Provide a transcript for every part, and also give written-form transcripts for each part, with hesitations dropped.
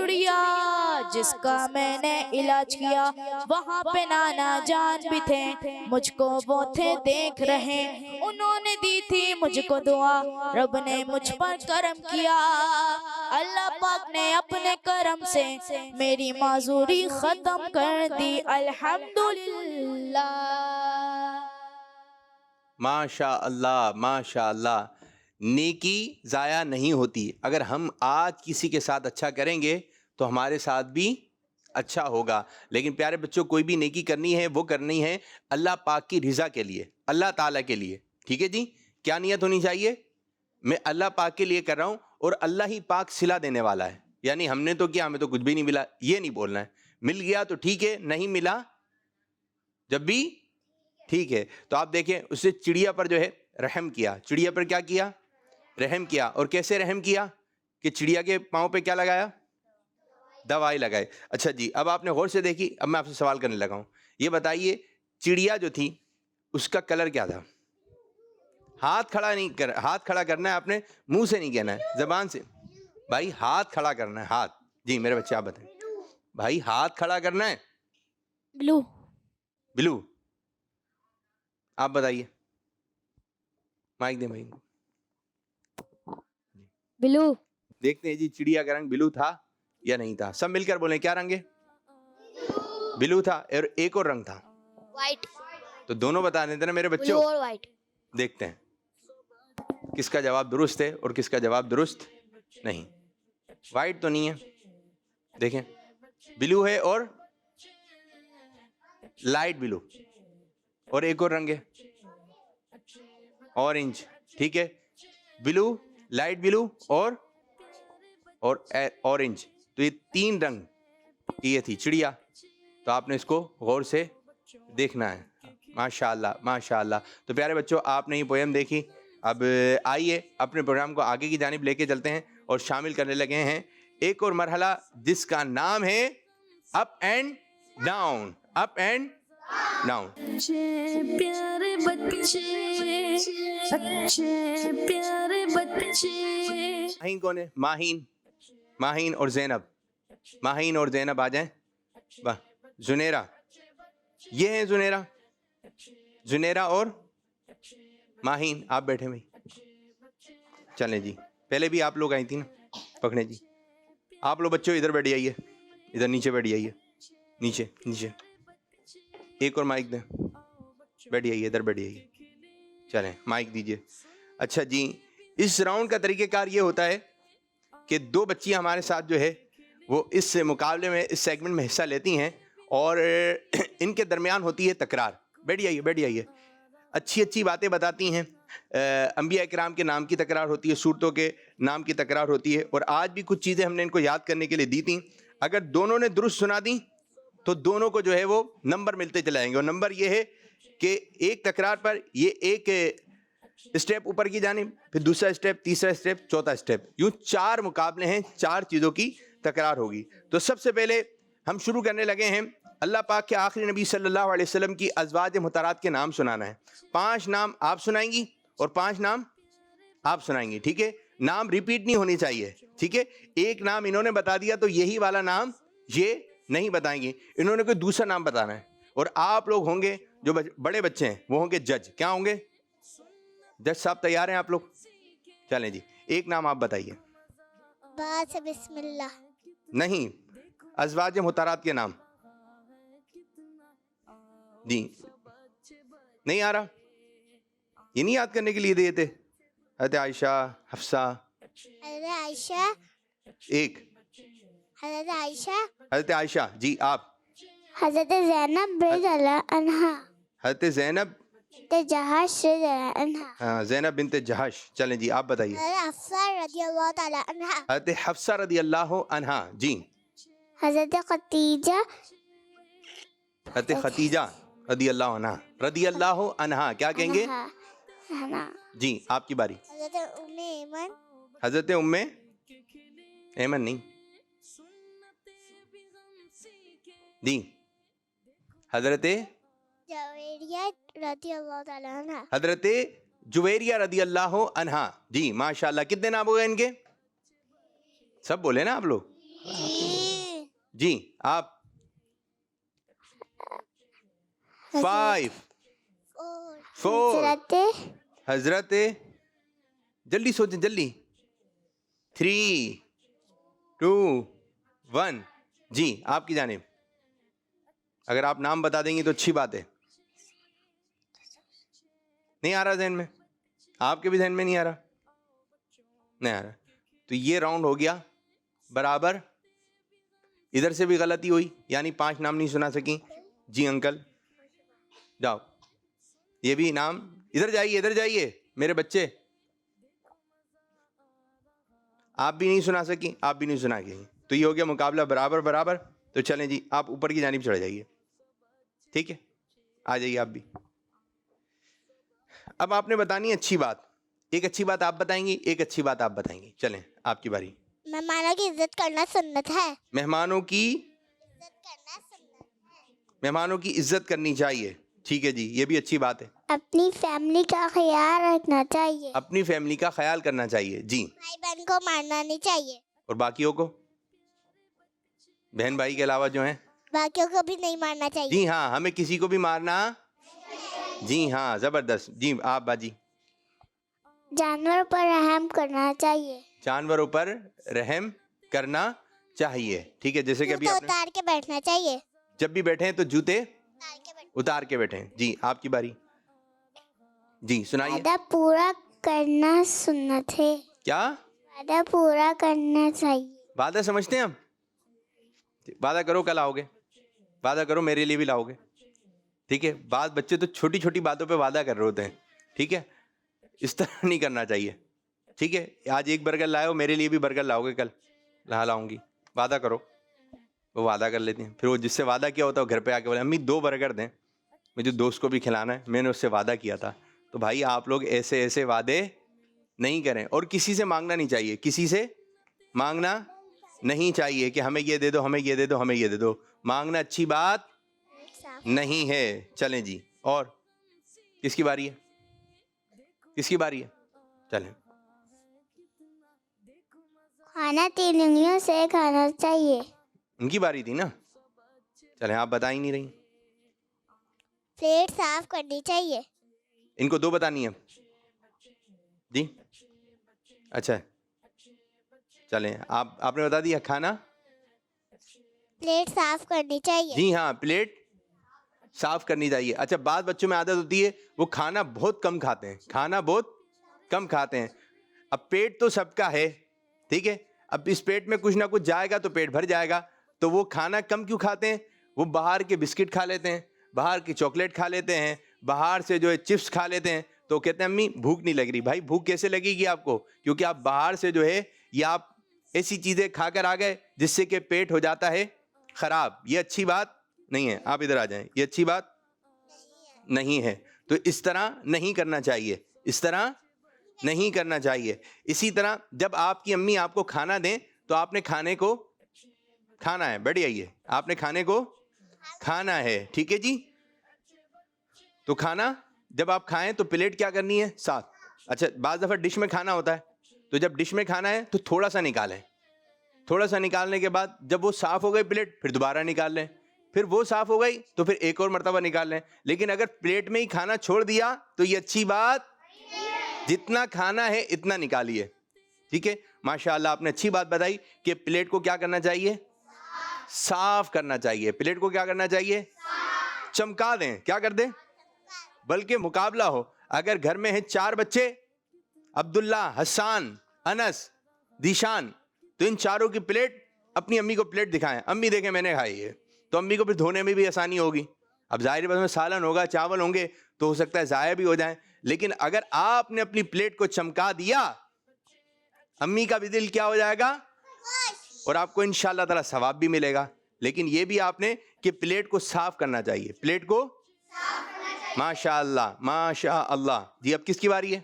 چڑیا جس کا میں نے علاج کیا، وہاں پہ نانا جان بھی تھے، مجھ کو وہ تھے دیکھ رہے، انہوں نے دی تھی مجھ کو دعا، رب نے مجھ پر کرم کیا، اللہ پاک نے اپنے کرم سے میری معذوری ختم کر دی، الحمدللہ۔ ماشاء اللہ ماشاء اللہ۔ نیکی ضائع نہیں ہوتی، اگر ہم آج کسی کے ساتھ اچھا کریں گے تو ہمارے ساتھ بھی اچھا ہوگا، لیکن پیارے بچوں کوئی بھی نیکی کرنی ہے وہ کرنی ہے اللہ پاک کی رضا کے لیے، اللہ تعالیٰ کے لیے، ٹھیک ہے جی؟ کیا نیت ہونی چاہیے؟ میں اللہ پاک کے لیے کر رہا ہوں اور اللہ ہی پاک صلہ دینے والا ہے، یعنی ہم نے تو کیا، ہمیں تو کچھ بھی نہیں ملا، یہ نہیں بولنا ہے، مل گیا تو ٹھیک ہے، نہیں ملا جب بھی ٹھیک ہے۔ تو آپ دیکھیں اس نے چڑیا پر جو ہے رحم کیا، چڑیا پر کیا کیا؟ رحم کیا، اور کیسے رحم کیا کہ چڑیا کے پاؤں پہ کیا لگایا؟ دوائی لگائے۔ اچھا جی، اب آپ نے غور سے دیکھی، اب میں آپ سے سوال کرنے لگا ہوں، یہ بتائیے چڑیا جو تھی اس کا کلر کیا تھا؟ ہاتھ کھڑا کرنا ہے آپ نے، منہ سے نہیں کہنا ہے، زبان سے، بھائی ہاتھ کھڑا کرنا ہے، ہاتھ۔ جی میرے بچے آپ بتائیں بھائی، ہاتھ کھڑا کرنا ہے۔ بلو۔ بلو۔ آپ بتائیے، مائک دیں بھائی۔ بلو۔ دیکھتے ہیں جی چڑیا کا رنگ بلو تھا یا نہیں تھا، سب مل کر بولیں کیا رنگ ہے؟ بلو تھا، اور ایک اور رنگ تھا وائٹ۔ تو دونوں بتا دیتے نا میرے بلو بچوں۔ اور وائٹ۔ دیکھتے ہیں کس کا جواب درست ہے اور کس کا جواب درست نہیں۔ وائٹ تو نہیں ہے، دیکھیں بلو ہے اور لائٹ بلو، اور ایک اور رنگ ہے اورنج، ٹھیک ہے؟ بلو، لائٹ بلو اور اورنج، تو یہ تین رنگ کی یہ تھی چڑیا، تو آپ نے اس کو غور سے دیکھنا ہے۔ ماشاء اللہ ماشاء اللہ۔ تو پیارے بچوں آپ نے یہ پویم دیکھی، اب آئیے اپنے پروگرام کو آگے کی جانب لے کے چلتے ہیں اور شامل کرنے لگے ہیں ایک اور مرحلہ جس کا نام ہے up and down, up and down. اچھے پیارے بچے، اچھے پیارے بچے۔ ماہین کون ہے؟ ماہین اور زینب، ماہین اور زینب آ جائیں۔ زنیرہ، یہ ہیں زنیرہ اور ماہین، آپ بیٹھے بھائی، چلیں جی، پہلے بھی آپ لوگ آئی تھی نا، پکڑیں جی، آپ لوگ بچوں ادھر بیٹھ جائیے، ادھر نیچے بیٹھ جائیے، نیچے نیچے، ایک اور مائک دیں، بیٹھ جائیے ادھر بیٹھ جائیے، چلیں مائک دیجیے۔ اچھا جی، اس راؤنڈ کا طریقہ کار یہ ہوتا ہے کہ دو بچیاں ہمارے ساتھ جو ہے وہ اس مقابلے میں، اس سیگمنٹ میں حصہ لیتی ہیں، اور ان کے درمیان ہوتی ہے تکرار۔ بیٹھ جائیے، اچھی باتیں بتاتی ہیں، انبیاء کرام کے نام کی تکرار ہوتی ہے، صورتوں کے نام کی تکرار ہوتی ہے، اور آج بھی کچھ چیزیں ہم نے ان کو یاد کرنے کے لیے دی تھیں، اگر دونوں نے درست سنا دیں تو دونوں کو جو ہے وہ نمبر ملتے چلے جائیں گے، اور نمبر یہ ہے کہ ایک تکرار پر یہ ایک اسٹیپ اوپر کی جانب، پھر دوسرا اسٹیپ، تیسرا اسٹیپ، چوتھا اسٹیپ، یوں 4 مقابلے ہیں، 4 چیزوں کی تکرار ہوگی۔ تو سب سے پہلے ہم شروع کرنے لگے ہیں اللہ پاک کے آخری نبی صلی اللہ علیہ وسلم کی ازواج مطہرات کے نام سنانا ہے۔ 5 نام آپ سنائیں گی اور 5 نام آپ سنائیں گی، ٹھیک ہے؟ نام ریپیٹ نہیں ہونی چاہیے، ٹھیک ہے؟ ایک نام انہوں نے بتا دیا تو یہی والا نام یہ نہیں بتائیں گے، انہوں نے کوئی دوسرا نام بتانا ہے، اور آپ لوگ ہوں گے جو بڑے بچے ہیں وہ ہوں گے جج۔ کیا ہوں گے؟ جج صاحب تیار ہیں آپ لوگ؟ چلیں جی، ایک نام آپ بتائیے۔ بسم اللہ۔ نہیں، ازواج مطہرات کے نام جی نہیں آ رہا، یہ نہیں یاد کرنے کے لیے دیے تھے؟ حضرت عائشہ، حفصہ، حضرت عائشہ، ایک حضرت عائشہ، حضرت عائشہ، جی آپ؟ حضرت زینب رضی اللہ عنہا، حضرت زینب بنت جہش رضی اللہ عنہا، ہاں، زینب بنت جہش۔ چلیں جی آپ بتائیے۔ حضرت حفصہ رضی اللہ تعالی عنہا، حضرت حفصہ رضی اللہ عنہا، جی؟ حضرت خدیجہ، حضرت خدیجہ رضی اللہ عنہا، رضی اللہ عنہا، کیا کہیں گے؟ عنہا، جی آپ کی باری۔ حضرت ام ایمن، حضرت ام ایمن نہیں جی، حضرت جویریہ رضی اللہ تعالی عنہا، حضرت جویریہ رضی اللہ عنہا، جی ماشاءاللہ۔ کتنے نام ہو گئے ان کے؟ سب بولے نا آپ لوگ؟ جی آپ 5 4 حضرت جلدی سوچیں جلدی 3 2 1 جی آپ کی جانب. اگر آپ نام بتا دیں گے تو اچھی بات ہے. نہیں آ رہا ذہن میں؟ آپ کے بھی ذہن میں نہیں آ رہا؟ نہیں آ رہا تو یہ راؤنڈ ہو گیا برابر. ادھر سے بھی غلطی ہوئی یعنی 5 نام نہیں سنا سکیں. جی انکل جاؤ. یہ بھی نام ادھر جائیے میرے بچے. آپ بھی نہیں سنا سکیں آپ بھی نہیں سنا کے. تو یہ ہو گیا مقابلہ برابر. تو چلیں جی آپ اوپر کی جانب چڑھ جائیے. ٹھیک ہے آ جائیے آپ بھی. اب آپ نے بتانی ہے اچھی بات. ایک اچھی بات آپ بتائیں گی ایک اچھی بات آپ بتائیں گی. چلیں آپ کی باری. مہمانوں کی عزت کرنا سنت ہے. مہمانوں کی عزت کرنی چاہیے. ٹھیک ہے جی یہ بھی اچھی بات ہے. اپنی فیملی کا خیال رکھنا چاہیے. اپنی فیملی کا خیال کرنا چاہیے. جی بھائی بہن کو مارنا نہیں چاہیے. اور باقیوں کو بہن بھائی کے علاوہ جو ہیں باقیوں کو بھی نہیں مارنا چاہیے. جی ہاں ہمیں کسی کو بھی مارنا. جی ہاں زبردست. جی آپ باجی. جانوروں پر رحم کرنا چاہیے. جانوروں پر رحم کرنا چاہیے. ٹھیک ہے جیسے کہ ابھی آپ نے اتار کے بیٹھنا چاہیے. جب بھی بیٹھیں تو جوتے اتار کے بیٹھیں. جی آپ کی باری. جی سنائیے. وعدہ پورا کرنا سنت ہے. کیا وعدہ پورا کرنا چاہیے. وعدہ سمجھتے ہیں ہم؟ وعدہ کرو کل آؤ گے. وعدہ کرو میرے لیے بھی لاؤ گے. ٹھیک ہے بعض بچے تو چھوٹی چھوٹی باتوں پہ وعدہ کر رہے ہوتے ہیں. ٹھیک ہے اس طرح نہیں کرنا چاہیے. ٹھیک ہے آج ایک برگر لائے ہو میرے لیے بھی برگر لاؤ گے کل. لاؤں گی. وعدہ کرو. وہ وعدہ کر لیتے ہیں. پھر وہ جس سے وعدہ کیا ہوتا ہے وہ گھر پہ آ کے بولے امی 2 برگر دیں مجھے دوست کو بھی کھلانا ہے میں نے اس سے وعدہ کیا تھا. تو بھائی آپ لوگ ایسے وعدے نہیں کریں. اور کسی سے مانگنا نہیں چاہیے. کسی سے مانگنا نہیں چاہیے کہ ہمیں یہ دے دو ہمیں یہ دے دو ہمیں یہ دے دو. مانگنا اچھی بات نہیں ہے. چلیں جی اور کس کی باری ہے؟ کس کی باری ہے؟ چلیں. کھانا 3 انگلیوں سے کھانا چاہیے. ان کی باری تھی نا. چلیں آپ بتا ہی نہیں رہی. پلیٹ صاف کرنی چاہیے. ان کو 2 بتانی ہے. جی اچھا چلیں آپ نے بتا دیا کھانا پلیٹ صاف کرنی چاہیے. جی ہاں پلیٹ صاف کرنی چاہیے. اچھا بعض بچوں میں عادت ہوتی ہے وہ کھانا بہت کم کھاتے ہیں. کھانا بہت کم کھاتے ہیں. اب پیٹ تو سب کا ہے. ٹھیک ہے اب اس پیٹ میں کچھ نہ کچھ جائے گا تو پیٹ بھر جائے گا. تو وہ کھانا کم کیوں کھاتے ہیں؟ وہ باہر کے بسکٹ کھا لیتے ہیں باہر کی چاکلیٹ کھا لیتے ہیں باہر سے جو ہے چپس کھا لیتے ہیں. تو کہتے ہیں امی بھوک نہیں لگ رہی. بھائی بھوک کیسے لگے گی آپ کو؟ کیونکہ آپ باہر سے جو ہے یا آپ ایسی چیزیں کھا کر آ گئے جس سے کہ پیٹ ہو جاتا ہے خراب. یہ اچھی بات نہیں ہے. آپ ادھر آ جائیں. یہ اچھی بات نہیں ہے. تو اس طرح نہیں کرنا چاہیے. اس طرح نہیں کرنا چاہیے. اسی طرح جب آپ کی امی آپ کو کھانا دیں تو آپ نے کھانے کو کھانا ہے. بڑھیا یہ آپ نے کھانے کو کھانا ہے. ٹھیک ہے جی. تو کھانا جب آپ کھائیں تو پلیٹ کیا کرنی ہے صاف. اچھا بعض دفعہ ڈش میں کھانا ہوتا ہے تو جب ڈش میں کھانا ہے تو تھوڑا سا نکالیں. تھوڑا سا نکالنے کے بعد جب وہ صاف ہو گئی پلیٹ پھر دوبارہ نکال لیں. پھر وہ صاف ہو گئی تو پھر ایک اور مرتبہ نکال لیں. لیکن اگر پلیٹ میں ہی کھانا چھوڑ دیا تو یہ اچھی بات. جتنا کھانا ہے اتنا نکالیے. ٹھیک ہے ماشاء اللہ آپ نے اچھی بات بتائی کہ پلیٹ کو کیا کرنا چاہیے صاف کرنا چاہیے. پلیٹ کو کیا کرنا چاہیے چمکا دیں. کیا کر دیں بلکہ مقابلہ ہو. اگر گھر میں ہیں 4 بچے عبداللہ حسان انس دیشان تو ان چاروں کی پلیٹ اپنی امی کو پلیٹ دکھائیں. امی دیکھیں میں نے کھائی ہے. تو امی کو پھر دھونے میں بھی آسانی ہوگی. اب ظاہر بات میں سالن ہوگا چاول ہوں گے تو ہو سکتا ہے ضائع بھی ہو جائیں. لیکن اگر آپ نے اپنی پلیٹ کو چمکا دیا امی کا بھی دل کیا ہو جائے گا اور آپ کو انشاءاللہ تعالی ثواب بھی ملے گا. لیکن یہ بھی آپ نے کہ پلیٹ کو صاف کرنا چاہیے. پلیٹ کو ماشاء اللہ ماشاء اللہ. جی اب کس کی باری ہے؟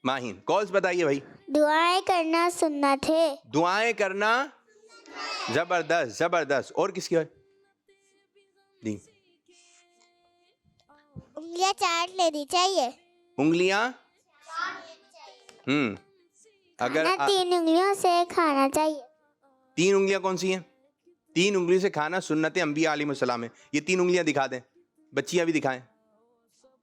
ماہین. کالز بتائیے بھائی. دعائیں کرنا سنت ہے. دعائیں کرنا زبردست زبردست. اور کس کی باری؟ جی انگلیاں چاٹ لینی چاہیے. انگلیاں اگر کھانا 3 انگلیوں سے کھانا چاہیے. 3 انگلیاں کون سی ہیں؟ 3 انگلیوں سے کھانا سنت انبیاء علیہ السلام ہے. یہ 3 انگلیاں دکھا دیں, بچیاں بھی دکھائیں.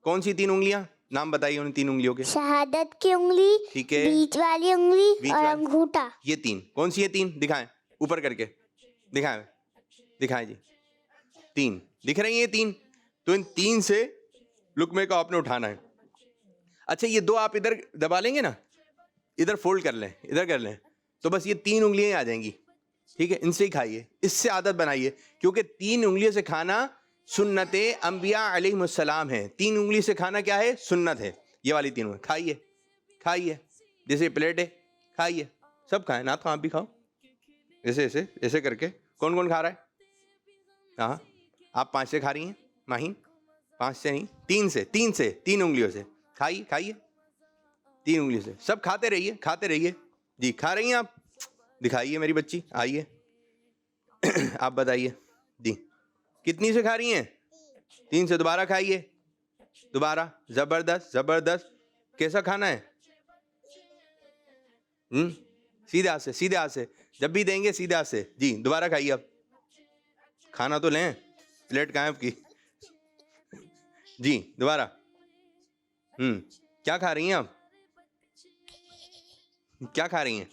کون سی 3 انگلیاں؟ نام بتائیے ان 3 انگلیوں کے. شہادت کی انگلی, ٹھیک ہے, بیچ والی انگلی بیچ اور والی. انگوٹھا. یہ 3 کون سی ہے؟ 3 دکھائیں اوپر کر کے, دکھائیں دکھائیں جی. 3 دکھ رہی ہیں 3. تو ان 3 سے لقمے کو آپ نے اٹھانا ہے. اچھا یہ 2 آپ ادھر دبا لیں گے نا, ادھر فولڈ کر لیں, ادھر کر لیں, تو بس یہ 3 انگلیاں آ جائیں گی. ٹھیک ہے, ان سے ہی کھائیے, اس سے عادت بنائیے, کیونکہ 3 انگلیوں سے کھانا سنت انبیاء علیہ السلام ہے. 3 انگلی سے کھانا کیا ہے؟ سنت ہے. یہ والی 3 کھائیے کھائیے, جیسے پلیٹ ہے کھائیے, سب کھائیں. نہ تو آپ بھی کھاؤ, ایسے ایسے ایسے کر کے. کون کون کھا رہا ہے؟ ہاں آپ 5 سے کھا رہی ہیں ماہین؟ 5 سے نہیں, 3 سے 3 انگلیوں سے کھائیے کھائیے, 3 انگلیوں سے سب کھاتے رہیے کھاتے رہیے. جی کھا رہی ہیں آپ؟ دکھائیے میری بچی, آئیے آپ بتائیے جی کتنی سے کھا رہی ہیں؟ 3 سے. دوبارہ کھائیے, دوبارہ. زبردست زبردست. کیسا کھانا ہے؟ سیدھے ہاتھ سے, سیدھے ہاتھ سے, جب بھی دیں گے سیدھے ہاتھ سے. جی دوبارہ کھائیے. اب کھانا تو لیں, پلیٹ کہاں ہے آپ کی؟ جی دوبارہ. کیا کھا رہی ہیں آپ؟ کیا کھا رہی ہیں؟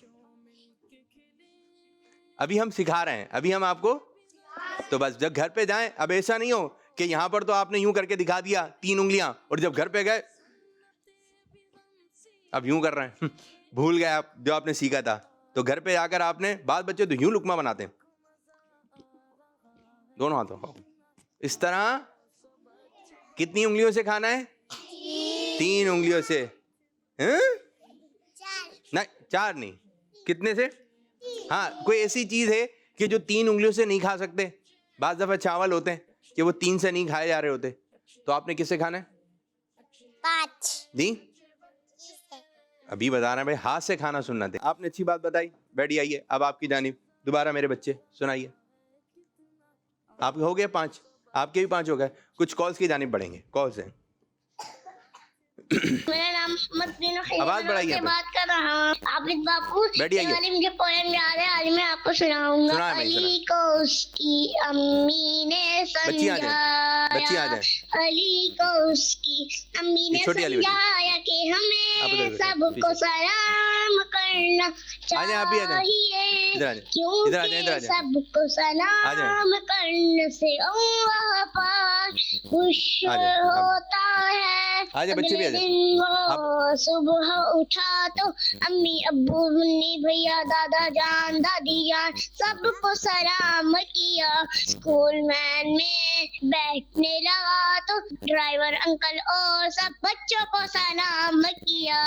ابھی ہم سکھا رہے ہیں, ابھی ہم آپ کو. تو بس جب گھر پہ جائیں, اب ایسا نہیں ہو کہ یہاں پر تو آپ نے یوں کر کے دکھا دیا 3 انگلیاں, اور جب گھر پہ گئے اب یوں کر رہے ہیں, بھول گئے آپ جو آپ نے سیکھا تھا. تو گھر پہ جا کر آپ نے, بعض بچے تو یوں لقمہ بناتے ہیں, دونوں ہاتھوں کھاؤ. اس طرح کتنی انگلیوں سے کھانا ہے؟ 3 انگلیوں سے. نہیں 4 نہیں, کتنے سے؟ ہاں کوئی ایسی چیز ہے کہ جو 3 انگلیوں سے نہیں کھا سکتے؟ بعض دفعہ چاول ہوتے ہیں کہ وہ 3 سے نہیں کھائے جا رہے ہوتے, تو آپ نے کس سے کھانا ہے؟ 5. جی ابھی بتا رہے ہیں بھائی, ہاتھ سے کھانا سننا تھے. آپ نے اچھی بات بتائی. بیٹھ آئیے اب آپ کی جانب. دوبارہ میرے بچے سنائیے. آپ کے ہو گئے 5, آپ کے بھی 5 ہو گئے. کچھ کالز کی جانب بڑھیں گے. کالز ہیں. میرا نام محمد بن آواز بڑھائیے سے بات کر رہا ہوں. عابد باپو, بیٹھی آئیے. والی مجھے پوئم یاد ہے, آج میں آپ کو سناؤں گا. سنائیں بھائی, علی کو اس کی امی نے بچی آ جائیں, بچی آ سمجھایا, جائیں. علی کو اس کی امی نے چھوٹی والی بیٹی, سمجھایا کہ آپ ادھر ہمیں بیٹھیں, سب کو سلام کرنا آ جائیں, آپ بھی آ جائیں, چاہیے, ادھر آ جائیں, ادھر آ کیونکہ جائیں, ادھر آ جائیں, سب کو آ جائیں, سلام کرنے سے اللہ پاک خوش آ جائیں, ہوتا ہے. آ جائیں بچے بھی آ جائیں. دن وہ صبح اٹھا تو امی ابو منی بھیا دادا جان دادی جان سب کو سلام کیا. اسکول وین میں بیٹھنے لگا تو ڈرائیور انکل اور سب بچوں کو سلام کیا.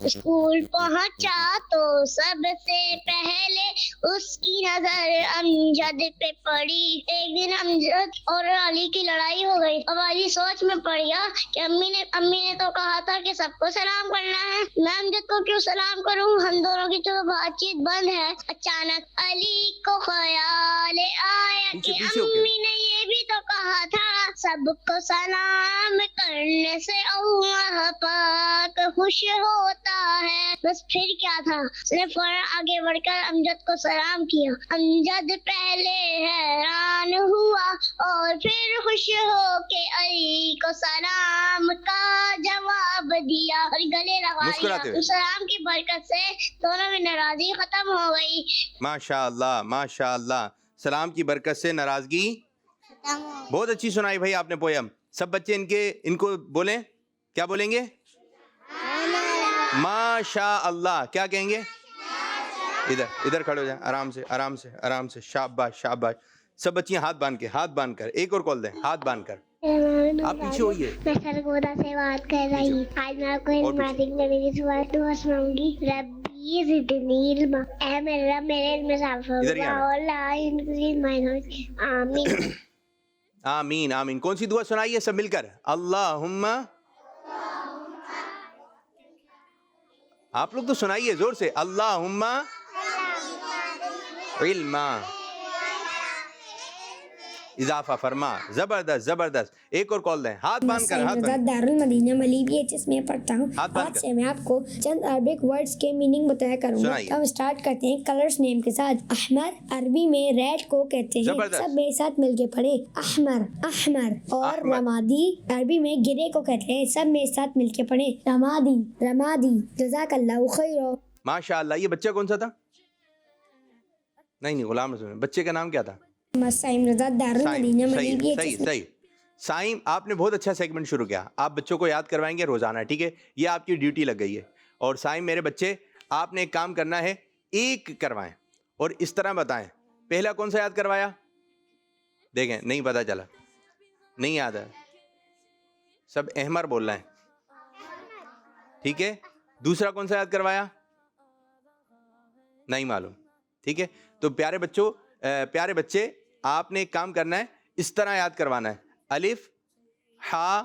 اسکول پہنچا تو سب سے پہلے اس کی نظر امجد پہ پڑی. ایک دن امجد اور علی کی لڑائی ہو گئی. اب علی سوچ میں پڑ گیا کہ امی نے تو کہا تھا کہ سب کو سلام کرنا ہے, میں امجد کو کیوں سلام کروں, ہم دونوں کی تو بات چیت بند ہے. اچانک علی کو خیال آیا کہ امی نے یہ بھی تو کہا تھا سب کو سلام کرنے سے اللہ پاک خوش ہوتا ہے. بس پھر کیا تھا, اس نے فوراً آگے بڑھ کر امجد کو سلام کیا. امجد پہلے حیران ہوا اور پھر خوش ہو کے علی کو سلام کا جواب دیا اور گلے لگا لیا. سلام کی برکت سے دونوں میں ناراضگی ختم ہو گئی. ماشاء اللہ ماشاء اللہ, سلام کی برکت سے ناراضگی. بہت اچھی سنائی بھائی آپ نے پویم. سب بچے ان کو بولیں, کیا بولیں گے؟ ماشاء اللہ. کیا کہیں گے؟ ادھر کھڑے ہو جائیں, آرام سے آرام سے آرام سے. شاباش شاباش. سب بچیاں ہاتھ باندھ کر, ایک اور کال دیں, ہاتھ باندھ کر. آپ پیچھے ہوئیے. میں سرگودا سے بات کر رہی ہوں. آج میں آپ کو ماتک نبی کی دعا سناؤں گی. ربی زدنی علما, اے میرے رب میرے علم میں اضافہ فرما. آمین آمین آمین. کون سی دعا سنائیے سب مل کر؟ اللہم. آپ لوگ تو سنائیے زور سے. اللہم علما اضافہ فرما. زبردست زبردست. ایک اور کال دیں, ہاتھ باندھ کر, ہاتھ باندھ. دارالمدینہ ملی BHS میں پڑھتا ہوں. ہاتھ باندھ آج سے میں آپ کو چند عربک ورڈز کے میننگ بتایا کروں گا. سنائیے. ہم اسٹارٹ کرتے ہیں کلرز نیم کے ساتھ. احمر عربی میں ریڈ کو کہتے ہیں. زبردست. سب میرے ساتھ مل کے پڑھے. احمر احمر. اور احمر. رمادی عربی میں گرے کو کہتے ہیں. سب میرے ساتھ مل کے پڑھے. رمادی رمادی. جزاک اللہ خیر. ماشاء اللہ. یہ بچہ کون سا تھا؟ نہیں غلام رسول. بچے کا نام کیا تھا؟ مسائم رضا دارالمدینہ ملی صحیح BHS. صحیح. سائم, آپ نے بہت اچھا سیگمنٹ شروع کیا. آپ بچوں کو یاد کروائیں گے روزانہ, ٹھیک ہے؟ یہ آپ کی ڈیوٹی لگ گئی ہے. اور سائم میرے بچے, آپ نے ایک کام کرنا ہے, ایک کروائیں اور اس طرح بتائیں. پہلا کون سا یاد کروایا؟ دیکھیں نہیں پتا چلا, نہیں یاد ہے. سب احمر بول رہے ہیں, ٹھیک ہے؟ دوسرا کون سا یاد کروایا؟ نہیں معلوم, ٹھیک ہے؟ تو پیارے بچے, آپ نے ایک کام کرنا ہے, اس طرح یاد کروانا ہے. الف ہا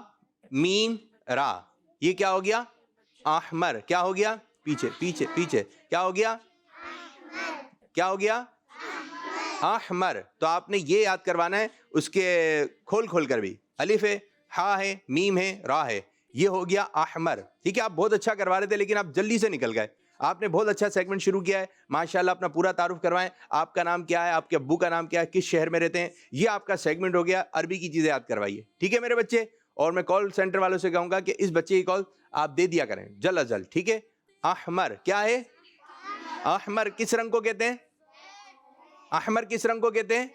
میم را. یہ کیا ہو گیا؟ احمر. کیا ہو گیا؟ پیچھے پیچھے پیچھے. کیا ہو گیا؟ کیا ہو گیا؟ احمر. تو آپ نے یہ یاد کروانا ہے, اس کے کھول کر بھی. الف ہے, ہا ہے, میم ہے, را ہے. یہ ہو گیا احمر, ٹھیک ہے؟ آپ بہت اچھا کروا رہے تھے لیکن آپ جلدی سے نکل گئے. آپ نے بہت اچھا سیگمنٹ شروع کیا ہے ماشاءاللہ. اپنا پورا تعارف کروائیں. آپ کا نام کیا ہے, آپ کے ابو کا نام کیا ہے, کس شہر میں رہتے ہیں. یہ آپ کا سیگمنٹ ہو گیا. عربی کی چیزیں یاد کروائیے, ٹھیک ہے میرے بچے؟ اور میں کال سینٹر والوں سے کہوں گا کہ اس بچے کی کال آپ دے دیا کریں جلد از جلد, ٹھیک ہے؟ احمر کیا ہے؟ احمر کس رنگ کو کہتے ہیں؟ احمر کس رنگ کو کہتے ہیں؟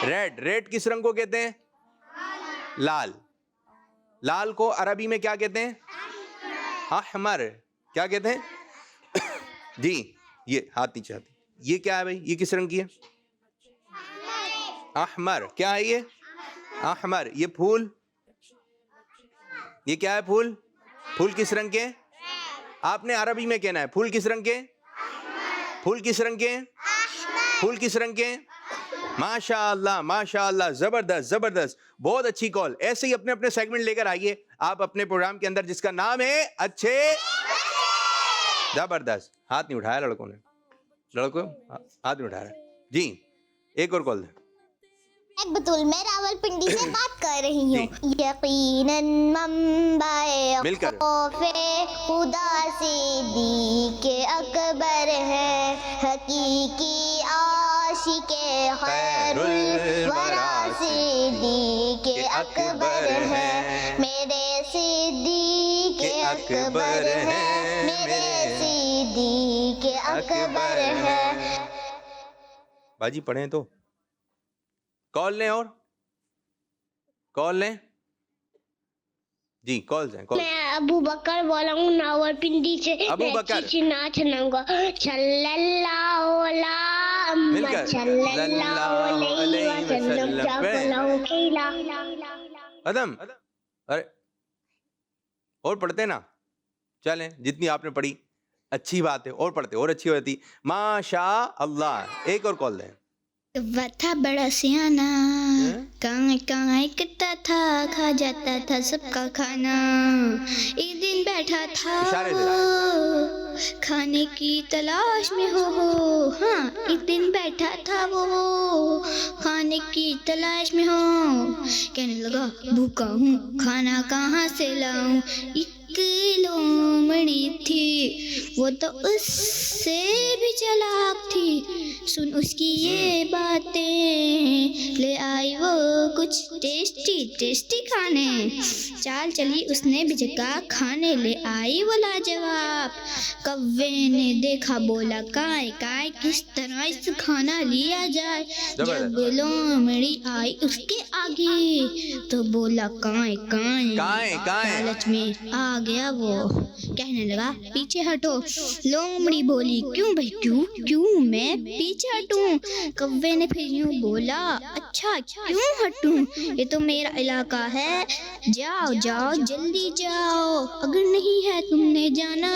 ریڈ. ریڈ کس رنگ کو کہتے ہیں؟ لال. لال کو عربی میں کیا کہتے ہیں؟ احمر. کیا کہتے ہیں جی؟ یہ ہاتھ نیچے آتی. یہ کیا ہے بھائی؟ یہ کس رنگ کی ہے؟ احمر. کیا ہے یہ؟ احمر. یہ پھول, یہ کیا ہے؟ پھول. پھول کس رنگ کے؟ آپ نے عربی میں کہنا ہے پھول کس رنگ کے؟ پھول کس رنگ کے؟ پھول کس رنگ کے؟ ماشاء اللہ ماشاء اللہ, زبردست زبردست, بہت اچھی کال. ایسے ہی اپنے سیگمنٹ لے کر آئیے آپ اپنے پروگرام کے اندر جس کا نام ہے اچھے. زبردست. ہاتھ نہیں اٹھایا لڑکوں نے, لڑکوں ہاتھ نہیں اٹھا رہا. جی ایک اور کال دیں. بطول میں راول پنڈی سے بات کر رہی ہوں. یقیناً منبع خوف خدا صدیق اکبر ہے, حقیقی عاشق خیر الورا صدیق اکبر ہے, میرے صدیق اکبر ہے, میرے صدیق اکبر ہے. باجی پڑھیں تو کال لیں, اور کال لیں جی. کال دیں. میں ابو بکر بولا ہوں ناول پنڈی سے. ابو بکر ناچ سناؤں گا. صلی اللہ علیہ صلی اللہ علیہ وسلم. ادم ارے اور پڑھتے نا, چلیں جتنی آپ نے پڑھی اچھی بات ہے, اور پڑھتے اور اچھی ہو جاتی. ماشاء اللہ. ایک اور کال دیں. کبا تھا بڑا سیانا, کہاں کہاں کرتا تھا, کھا جاتا تھا سب کا کھانا. ایک دن بیٹھا تھا وہ کھانے کی تلاش میں ہو, ہاں ایک دن بیٹھا تھا وہ کھانے کی تلاش میں ہو. کہنے لگا بھوکا ہوں, کھانا کہاں سے لاؤں. ایک لومڑی تھی وہ تو اس سے بھی چلاک تھی, سن اس کی یہ باتیں لے آئی وہ کچھ ٹیسٹی کھانے. چال چلی اس نے بھی جگہ کھانے لے آئی وہ لاجواب. کوے نے دیکھا بولا کائے کائے کس طرح اس کھانا لیا جائے. جب لومڑی آئی اس کے آگے تو بولا کائے کائے. لالچ میں آ گیا وہ, کہنے لگا پیچھے ہٹو. لومڑی بولی کیوں بھائی کیوں میں پیچھے ہٹوں. کوے نے پھر یوں بولا اچھا کیوں ہٹوں, یہ تو میرا علاقہ ہے, جاؤ جاؤ جلدی جاؤ, اگر نہیں ہے تم نے جانا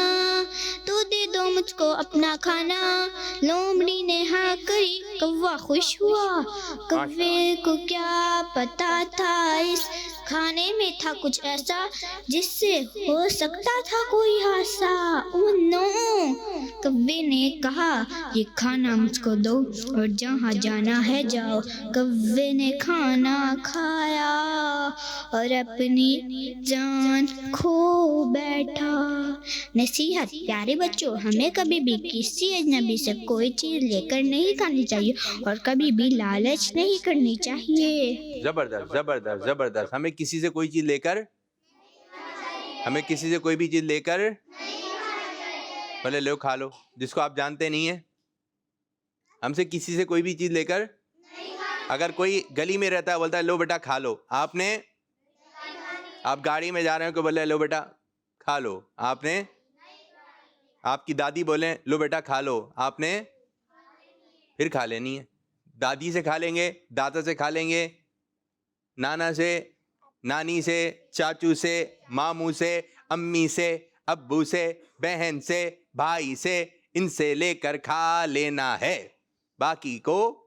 تو دے دو مجھ کو اپنا کھانا. لومڑی نے ہاں کری, کوا خوش ہوا. کوے کو کیا پتا تھا اس کھانے میں تھا کچھ ایسا جس سے ہو سکتا تھا کوئی حادثہ. او نو. کوے نے کہا یہ کھانا مجھ کو دو اور جہاں جانا ہے جاؤ. کوے نے کھانا کھایا اور اپنی جان کھو بیٹھا. نصیحت پیارے بچوں، ہمیں کبھی بھی کسی اجنبی سے کوئی چیز لے کر نہیں کھانی چاہیے اور کبھی بھی لالچ نہیں کرنی چاہیے. زبردست زبردست زبردست. ہمیں کسی سے کوئی چیز لے کر بھلے لو کھا لو، جس کو آپ جانتے نہیں ہیں. ہم سے کسی سے کوئی بھی چیز لے کر، اگر کوئی گلی میں رہتا ہے بولتا ہے لو بیٹا کھا لو، آپ گاڑی میں جا رہے ہیں کہ بولے لو بیٹا کھا لو، آپ کی دادی بولیں لو بیٹا کھا لو، آپ نے پھر کھا لینی ہے. دادی سے کھا لیں گے، دادا سے کھا لیں گے، نانا سے، نانی سے، چاچو سے، ماموں سے، امی سے، ابو سے، بہن سے، بھائی سے، ان سے لے کر کھا لینا ہے. باقی کو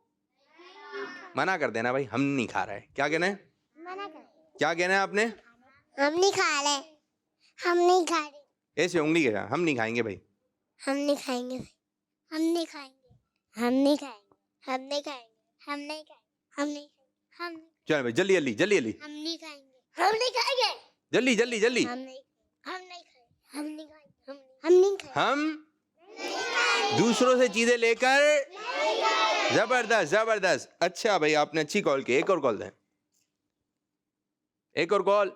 منع کر دینا بھائی ہم نہیں کھا رہے. کیا کہنا ہے؟ کیا کہنا ہے آپ نے؟ ہم نہیں کھا رہے، ہم نہیں کھا رہے. ایسے انگلی کے ہم نہیں کھائیں گے بھائی، ہم نہیں کھائیں گے، ہم نہیں کھائیں گے، ہم نہیں کھائیں گے، ہم نہیں کھائیں گے، ہم نہیں کھائیں گے، ہم نہیں کھائیں گے. چلو بھائی جلدی جلدی جلدی جلدی ہم نہیں کھائیں گے، ہم نہیں کھائیں گے، جلدی جلدی جلدی. ہم نہیں کھائیں، ہم نہیں کھائیں، ہم نہیں کھائیں. ہم دوسروں سے چیزیں لے کر. زبردست زبردست. اچھا بھائی آپ نے اچھی کال کی. ایک اور کال دیں، ایک اور کال.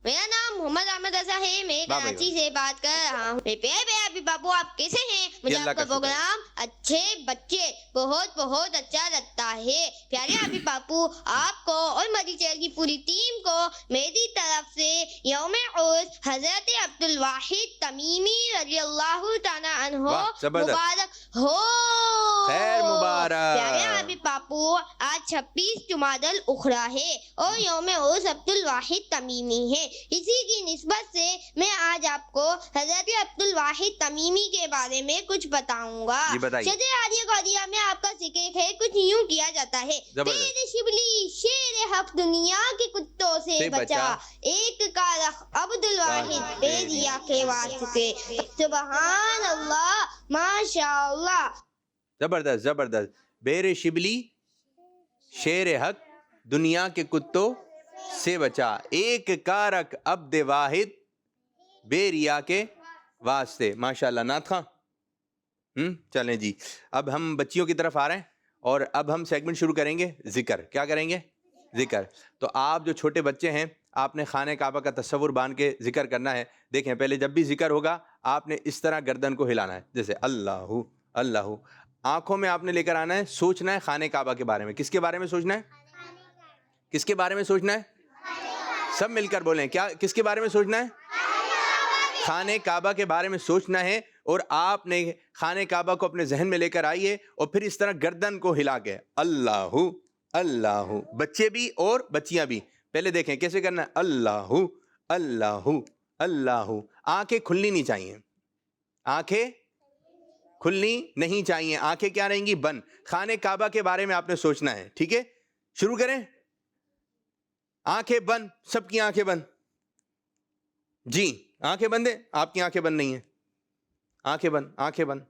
میرا نام محمد احمد رضا ہے، میں کراچی سے بات کر رہا ہوں. میرے پیارے پیارے بابو آپ کیسے ہیں؟ مجھے آپ کا پروگرام اچھے بچے بہت بہت اچھا لگتا ہے. پیارے ابھی باپو آپ کو اور مدی چینل کی پوری ٹیم کو میری طرف سے یوم عرس حضرت عبد الواحد تمیمی رضی اللہ تعالی عنہ مبارک ہو. خیر مبارک. پیارے ابھی باپو آج 26 جمادی الاخری ہے اور یوم عرس عبد الواحد تمیمی ہے. اسی کی نسبت سے میں آج آپ کو حضرت عبد الواحد تمیمی کے بارے میں کچھ بتاؤں گا. شجر عالیہ قادریہ میں آپ کا ذکر ہے کچھ یوں کیا جاتا ہے: پیر شبلی شیر حق دنیا کے کتوں سے بچا، ایک کا رخ عبد الواحد پیریا کے واسطے. سبحان اللہ، ماشاء اللہ. زبردست زبردست. بیر شبلی شیر حق دنیا کے کتوں سے بچا، ایک کارک عبد واحد بے ریا کے واسطے. ماشاءاللہ. نعت خواں چلیں جی. اب ہم بچیوں کی طرف آ رہے ہیں اور اب ہم سیگمنٹ شروع کریں گے ذکر. کیا کریں گے؟ ذکر. تو آپ جو چھوٹے بچے ہیں آپ نے خانہ کعبہ کا تصور باندھ کے ذکر کرنا ہے. دیکھیں پہلے جب بھی ذکر ہوگا آپ نے اس طرح گردن کو ہلانا ہے، جیسے اللہ اللہ. آنکھوں میں آپ نے لے کر آنا ہے، سوچنا ہے خانہ کعبہ کے بارے میں. کس کے بارے میں سوچنا ہے؟ کس کے بارے میں سوچنا ہے؟ سب مل کر بولیں. کیا کس کے بارے میں سوچنا ہے؟ خانہ کعبہ کے بارے میں سوچنا ہے. اور آپ نے خانہ کعبہ کو اپنے ذہن میں لے کر آئیے اور پھر اس طرح گردن کو ہلا کے اللہ اللہ. بچے بھی اور بچیاں بھی پہلے دیکھیں کیسے کرنا ہے. اللہ اللہ اللہ. آنکھیں کھلنی نہیں چاہیے، آنکھیں کھلنی نہیں چاہیے. آنکھیں کیا رہیں گی؟ بند. خانہ کعبہ کے بارے میں آپ نے سوچنا ہے. ٹھیک ہے، شروع کریں. آنکھیں بند، سب کی آنکھیں بند. جی آنکھیں بند ہیں. آپ کی آنکھیں بند نہیں ہیں. آنکھیں بند، آنکھیں بند.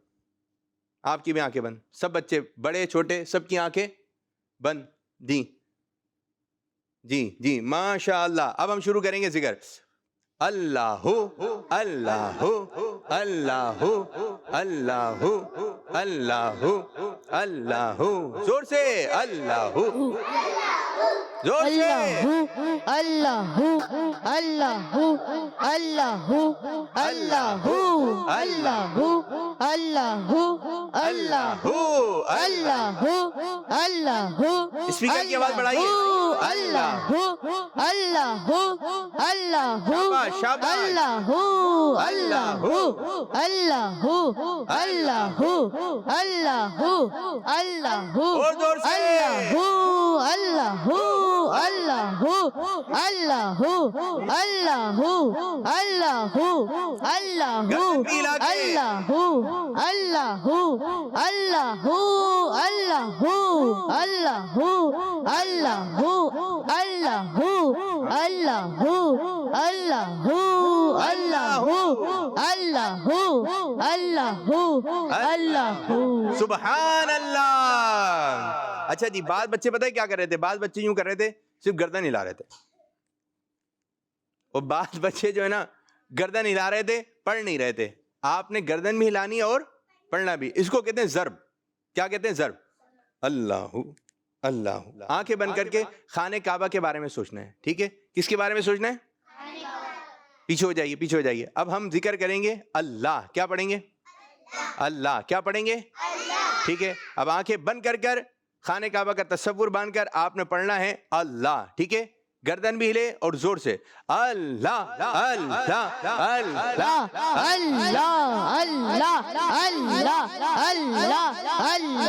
آپ کی بھی آنکھیں بند. سب بچے بڑے چھوٹے سب کی آنکھیں بند. جی جی جی ماشاء اللہ. اب ہم شروع کریں گے ذکر. اللہ اللہ اللہ اللہ اللہ اللہ. زور سے اللہ، زور سے اللہ اللہ اللہ اللہ اللہ اللہ اللہ اللہ اللہ. اسپیکر کی آواز بڑھائیے. اللہ اللہ اللہ شاباش. اللہ اللہ اللہ اللہ اللہ اللہ. اور زور سے اللہ اللہ اللہ اللہ اللہ اللہ اللہ اللہ اللہ اللہ اللہ اللہ اللہ اللہ اللہ اللہ اللہ اللہ اللہ. سبحان اللہ. اچھا جی، بعض بچے پتہ ہے کیا کر رہے تھے؟ بعض بچے یوں کر رہے تھے، صرف گردن ہلا رہے تھے. اور بعض بچے جو ہے نا گردن ہلا رہے تھے، پڑھ نہیں رہے تھے. آپ نے گردن بھی ہلانی اور پڑھنا بھی. اس کو کہتے ہیں ضرب. کیا کہتے ہیں؟ ضرب. اللہ اللہ. آنکھیں بند کر کے خانہ کعبہ کے بارے میں سوچنا ہے. ٹھیک ہے؟ کس کے بارے میں سوچنا ہے؟ پیچھے ہو جائیے، پیچھے ہو جائیے. اب ہم ذکر کریں گے اللہ. کیا پڑھیں گے؟ اللہ. کیا پڑھیں گے؟ ٹھیک ہے. اب آنکھیں بند کر کر خانہ کعبہ کا تصور باندھ کر آپ نے پڑھنا ہے اللہ. ٹھیک ہے؟ گردن بھی ہلے اور زور سے اللہ اللہ اللہ اللہ اللہ اللہ اللہ اللہ اللہ اللہ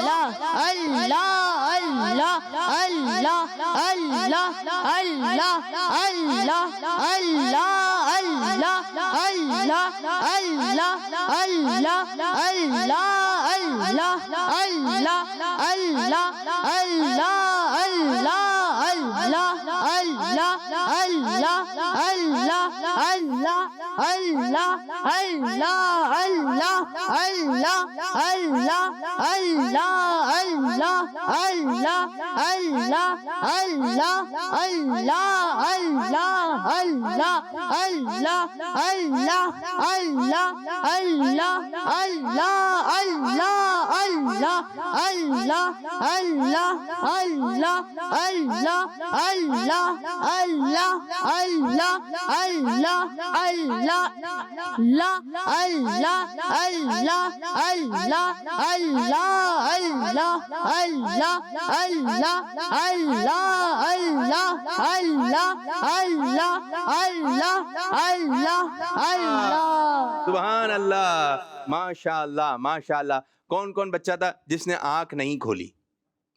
سبحان اللہ. ماشاء اللہ ماشاء اللہ. کون کون بچہ تھا جس نے آنکھ نہیں کھولی؟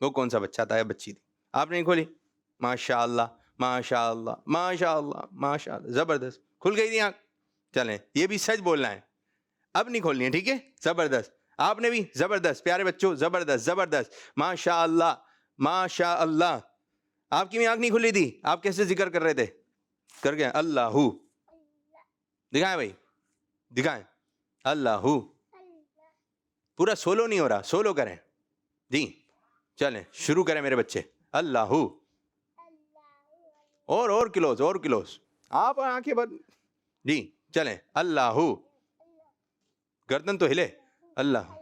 وہ کون سا بچہ تھا یا بچی تھی؟ آپ نہیں کھولی؟ ماشاء اللہ ماشاء اللہ ماشاء اللہ ماشاء اللہ. زبردست. کھل گئی تھی آنکھ؟ چلیں، یہ بھی سچ بولنا ہے. اب نہیں کھولنی ہے. ٹھیک ہے؟ زبردست. آپ نے بھی زبردست. پیارے بچوں زبردست زبردست. ماشاء اللہ ماشاء اللہ. آپ کی بھی آنکھ نہیں کھلی تھی؟ آپ کیسے ذکر کر رہے تھے؟ کر گئے اللہ. دکھائیں بھائی، دکھائیں اللہ. پورا سولو نہیں ہو رہا، سولو کریں جی. چلیں شروع کریں میرے بچے. اللہ. اور کلوز، اور کلوز. آپ آنکھیں بند جی. چلیں اللہ. گردن تو ہلے. اللہ.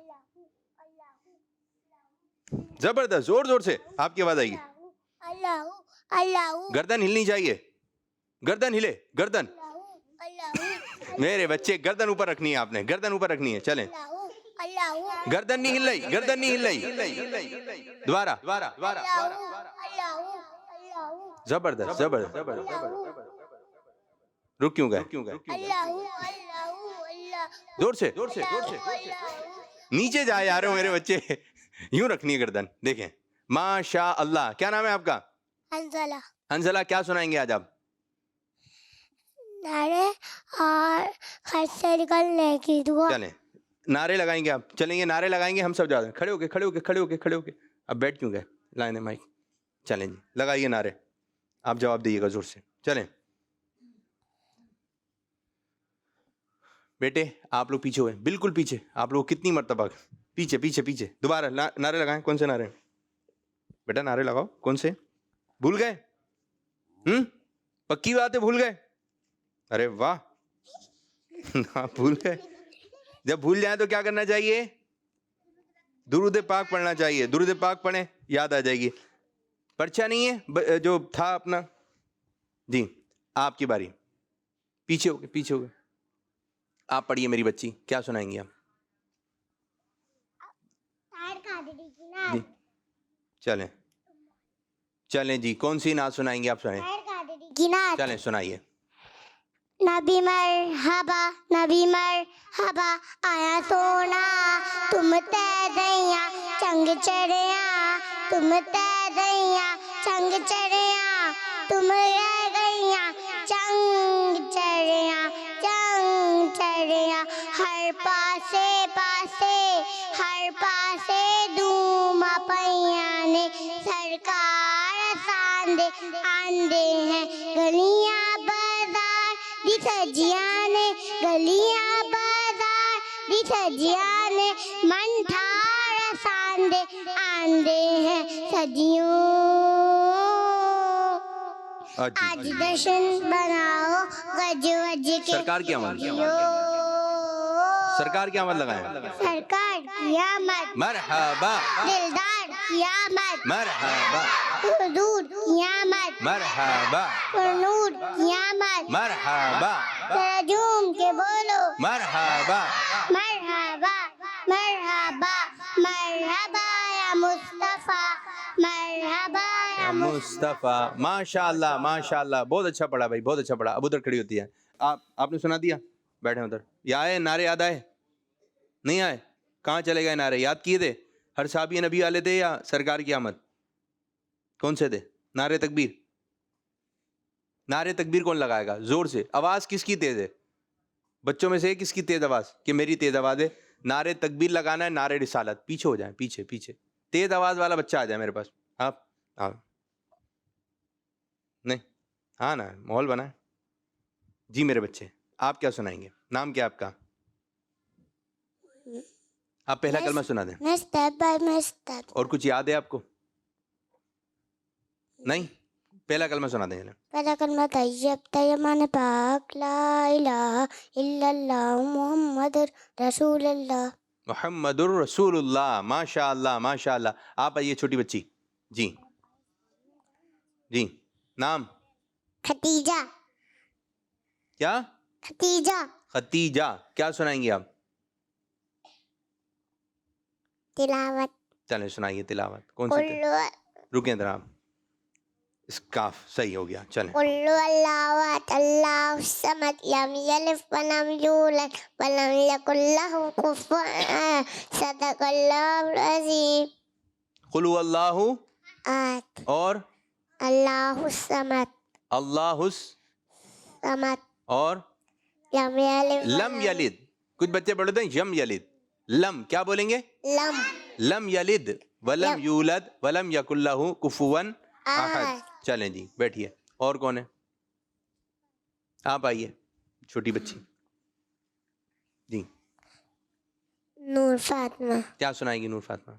زبردست. زور زور سے آپ کی آواز آئے گی. اللہ اللہ گردن ہلنی چاہیے. گردن ہلے. گردن. میرے بچے گردن اوپر رکھنی ہے. آپ نے گردن اوپر رکھنی ہے. چلیں. گردن نہیں ہل رہی، گردن نہیں ہل رہی. دوبارہ. زبردست زبردست. رک کیوں گئے؟ زور سے. نیچے جا رہے ہو میرے بچے. یوں رکھنی ہے گردن. دیکھیں ماشاء اللہ. کیا نام ہے آپ کا؟ حنزلہ. حنزلہ. کیا سنائیں گے آج آپ؟ نعرے اور خرچ سے نکلنے کی دعا. چلیں نعرے لگائیں گے آپ. چلیں گے نعرے لگائیں گے ہم سب. جا رہے ہیں. کھڑے ہو کے. اب بیٹھ کیوں گئے؟ لائیں دیں مائک. چلیں جی لگائیے نعرے. آپ جواب دیجیے گا زور سے. چلیں بیٹے آپ لوگ پیچھے ہوئے، بالکل پیچھے. آپ لوگ کتنی مرتبہ پیچھے. دوبارہ نعرے لگائیں. کون سے نعرے؟ بیٹا نعرے لگاؤ. کون سے؟ بھول گئے؟ پکی بات ہے بھول گئے. ارے واہ. بھول گئے. جب بھول جائیں تو کیا کرنا چاہیے؟ درود پاک پڑھنا چاہیے. درود پاک پڑھیں، یاد آ جائے گی. پرچہ نہیں ہے جو تھا اپنا؟ جی آپ کی باری. پیچھے ہو گئے. آپ پڑھیے میری بچی. کیا سنائیں گی آپ؟ جی چلیں جی. کون سی نعت سنائیں گے آپ؟ سنائیں. چلیں سنائیے. نبی مرحبا آیا سونا تم تیدیاں چنگ چڑھیاں. تم تیدیاں چنگ چڑھیاں. تم رہ گئیاں چنگ چڑھیاں. ہر پاسے دوما پیاں نے سرکار آندے ہیں گلیاں سجیاں نے گلیاں بازار دی سجیاں نے من ٹھارا ساندے آندے ہیں سجیوں آج جشن بناؤ گج وج کے سرکار کی آمد، سرکار کی آمد لگائیں. سرکار کی آمد مرحبا دلدار کی آمد مرحبا حضور کی آمد مرحبا نور کی آمد مرحبا ذرا جھوم کے بولو مرحبا مرحبا مرحبا مرحبا یا مصطفیٰ مرحبا یا مصطفیٰ. ماشاء اللہ ماشاء اللہ، بہت اچھا پڑھا بھائی، بہت اچھا پڑھا. اب ادھر کھڑی ہوتی ہے. آپ نے سنا دیا؟ بیٹھے ادھر. یا آئے نعرے یاد آئے؟ نہیں آئے؟ کہاں چلے گئے نعرے؟ یاد کیے تھے؟ ہر صحابی نبی والے تھے یا سرکار کی آمد؟ کون سے تھے؟ نعرے تکبیر. نعرے تکبیر کون لگائے گا زور سے؟ آواز کس کی تیز ہے بچوں میں سے؟ کس کی تیز آواز کہ میری تیز آواز ہے؟ نعرے تکبیر لگانا ہے، نعرے رسالت. پیچھے ہو جائیں، پیچھے پیچھے. تیز آواز والا بچہ آ جائے میرے پاس. آپ نہیں، ہاں نا، ماحول بنا ہے. جی میرے بچے، آپ کیا سنائیں گے؟ نام کیا آپ کا؟ آپ پہلا کلمہ سنا دیں. Step by step. اور کچھ یاد ہے آپ کو؟ نہیں؟ پہلا کلمہ سنا دیں. پہلا کلمہ طیب طیبان پاک لا الہ الا اللہ محمد رسول اللہ. محمد الرسول اللہ. ماشاء اللہ ماشاء اللہ. آپ آئیے چھوٹی بچی. جی جی، نام؟ ختیجہ. کیا؟ ختیجہ. ختیجہ. کیا سنائیں گے آپ؟ تلاوت. چلیں سنائیے تلاوت. کون سی؟ رکیں ذرا آپ. اسکاف صحیح ہو گیا. چلیں. قل اللہ احد اللہ الصمد لم یلد ولم یولد ولم یکن لہ کفوا احد. صدق اللہ العظیم. قل هو اللہ احد اور اللہ الصمد اللہ صمد اور لم یلد لم یلد. کچھ بچے بولتے ہیں یم یلد. لم کیا بولیں گے؟ لم لم یلد ولم یولد ولم یکن لہ کفوا احد. چلیں جی بیٹھیے. اور کون ہے؟ آپ آئیے چھوٹی بچی. جی نور فاطمہ. کیا سنائے گی نور فاطمہ؟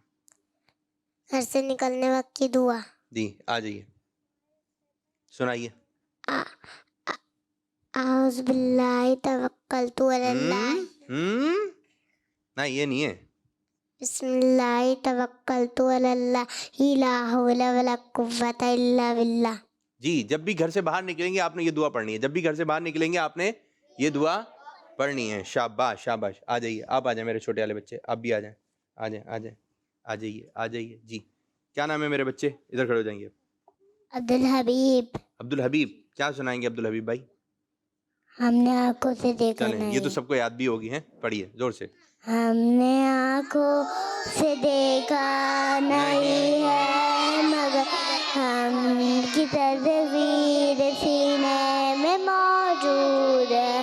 گھر سے نکلنے وقت کی دعا. جی آ جائیے سنائیے. اعوذ باللہ توکلت علی اللہ. نہیں یہ نہیں ہے. بسم اللہ توکلت علی اللہ لا حول ولا قوۃ الا باللہ. جی جب بھی گھر سے باہر نکلیں گے آپ نے یہ دعا پڑھنی ہے. جب بھی گھر سے باہر نکلیں گے آپ نے یہ دعا پڑھنی ہے. شاباش شاباش. آ جائیے آپ، آ جائیں میرے چھوٹے والے بچے. آپ بھی آ جائیں، آ جائیں آ جائیں، آ جائیے آ جائیے. جی کیا نام ہے میرے بچے؟ ادھر کھڑے ہو جائیں گے. عبدالحبیب. عبدالحبیب. کیا سنائیں گے عبدالحبیب بھائی؟ ہم نے آنکھوں سے دیکھا چلیں یہ تو نہیں. سب کو یاد بھی ہوگی. ہیں پڑھیے زور سے. ہم نے آنکھوں سے دیکھا نہیں ہے مگر ہم کی تصویر سینے میں موجود ہے.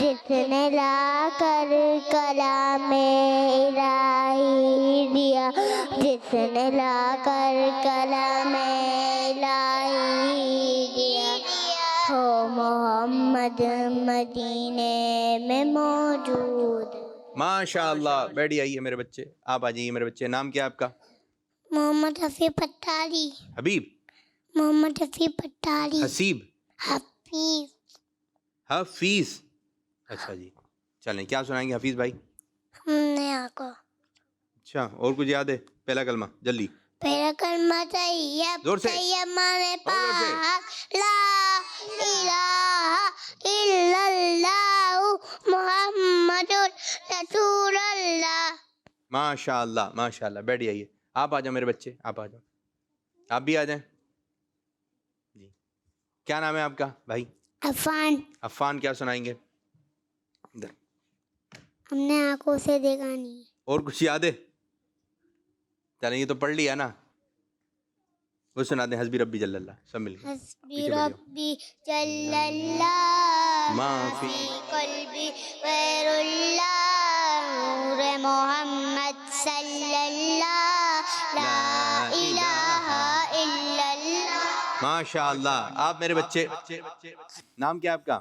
جس نے لا کر کلام الہی دیا، جس نے لا کر کلام الہی دیا، ہو محمد مدینے میں موجود. ماشاء اللہ. بیٹھی آئیے میرے بچے. آپ آ جائیے میرے بچے. نام کیا آپ کا؟ محمد حفیظ پٹاری. حبیب. محمد حفیظ پٹاری. حسیب. حفیظ. حفیظ. اچھا جی چلیں کیا سنائیں گے حفیظ بھائی؟ ہم نے آنکھوں. اچھا اور کچھ یاد ہے؟ پہلا کلمہ جلدی. پہلا کلمہ طیب زور سے. طیبان اور زور سے. پاک لا الہ الا اللہ محمد رسول اللہ. ماشاء اللہ ماشاء اللہ. بیٹھی آئیے. آپ آ جاؤ میرے بچے. آپ آ جاؤ. آپ بھی آ جائیں. جی کیا نام ہے آپ کا بھائی؟ عفان. عفان. کیا سنائیں گے؟ ادھر. ہم نے آنکھوں سے دیکھا نہیں. اور کچھ یاد ہے؟ چلیں یہ تو پڑھ لیا نا. وہ سنا دیں. حسبی ربی جل اللہ. سب مل کے حسبی ربی جل اللہ ما فی قلبی غیر اللہ نور محمد صلی اللہ لا الہ الا اللہ. ماشاء اللہ. آپ میرے بچے. نام کیا آپ کا؟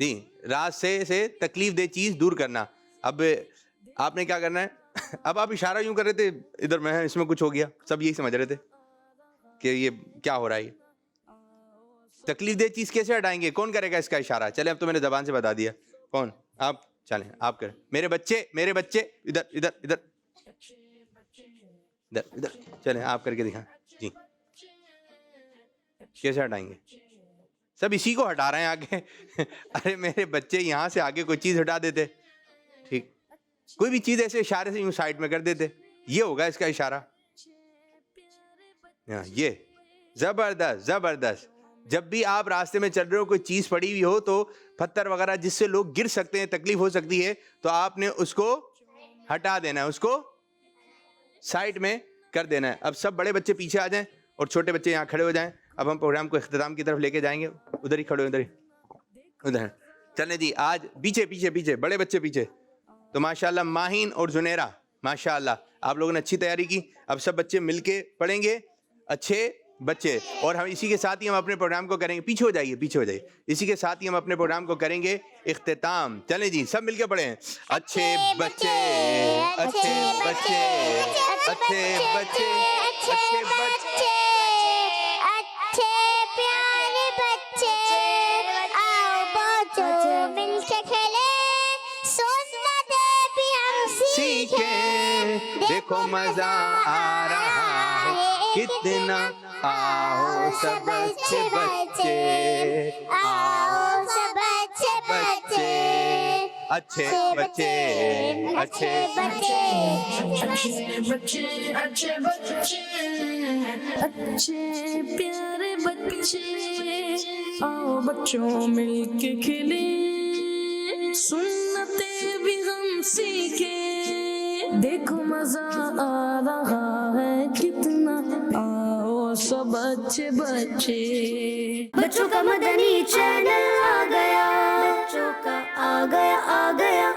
جی راز سے تکلیف دہ چیز دور کرنا. اب آپ نے کیا کرنا ہے؟ اب آپ اشارہ یوں کر رہے تھے ادھر میں اس میں کچھ ہو گیا, سب یہی سمجھ رہے تھے کہ یہ کیا ہو رہا ہے. تکلیف دہ چیز کیسے ہٹائیں گے؟ کون کرے گا اس کا اشارہ؟ چلے اب تو میں نے زبان سے بتا دیا. کون؟ آپ چلیں آپ کریں. میرے بچے ادھر ادھر ادھر ادھر ادھر چلیں آپ کر کے دکھائیں. جی کیسے ہٹائیں گے؟ سب اسی کو ہٹا رہے ہیں آگے. ارے میرے بچے یہاں سے آگے کوئی چیز ہٹا دیتے, ٹھیک, کوئی بھی چیز ایسے اشارے سے یوں سائڈ میں کر دیتے, یہ ہوگا اس کا اشارہ. یہ زبردست زبردست. جب بھی آپ راستے میں چل رہے ہو, کوئی چیز پڑی ہوئی ہو تو پتھر وغیرہ جس سے لوگ گر سکتے ہیں, تکلیف ہو سکتی ہے, تو آپ نے اس کو ہٹا دینا ہے, اس کو سائڈ میں کر دینا ہے. اب سب بڑے بچے پیچھے آ جائیں اور چھوٹے بچے یہاں کھڑے ہو جائیں. اب ہم پروگرام کو اختتام کی طرف لے کے جائیں گے. ادھر ہی کھڑے ہو, ادھر ہی ادھر چلیں جی. آج پیچھے پیچھے پیچھے بڑے بچے پیچھے. تو ماشاءاللہ ماہین اور زنیرہ ماشاءاللہ آپ لوگوں نے اچھی تیاری کی. اب سب بچے مل کے پڑھیں گے اچھے بچے, اور ہم اسی کے ساتھ ہی ہم اپنے پروگرام کو کریں گے. پیچھے ہو جائیے, پیچھے ہو جائیے. اسی کے ساتھ ہی ہم اپنے پروگرام کو کریں گے اختتام. چلیں جی سب مل کے پڑھیں. اچھے بچے اچھے بچے اچھے بچے اچھے بچے اچھے پیارے بچے آؤ بچوں مل کے کھیلے, سنتے بھی ہم سیکھیں, دیکھو مزہ آ رہا ہے کتنا. آؤ سب اچھے بچے آؤ سب اچھے بچے اچھے بچے اچھے اچھے بچے اچھے بچے اچھے پیارے بچے آؤ بچوں مل کے کھیلے, سنتے بھی ہم سیکھے, دیکھو مزہ آ رہا ہے کتنا. آؤ سب اچھے بچے. بچوں کا مدنی چینل آ گیا, بچوں کا آ گیا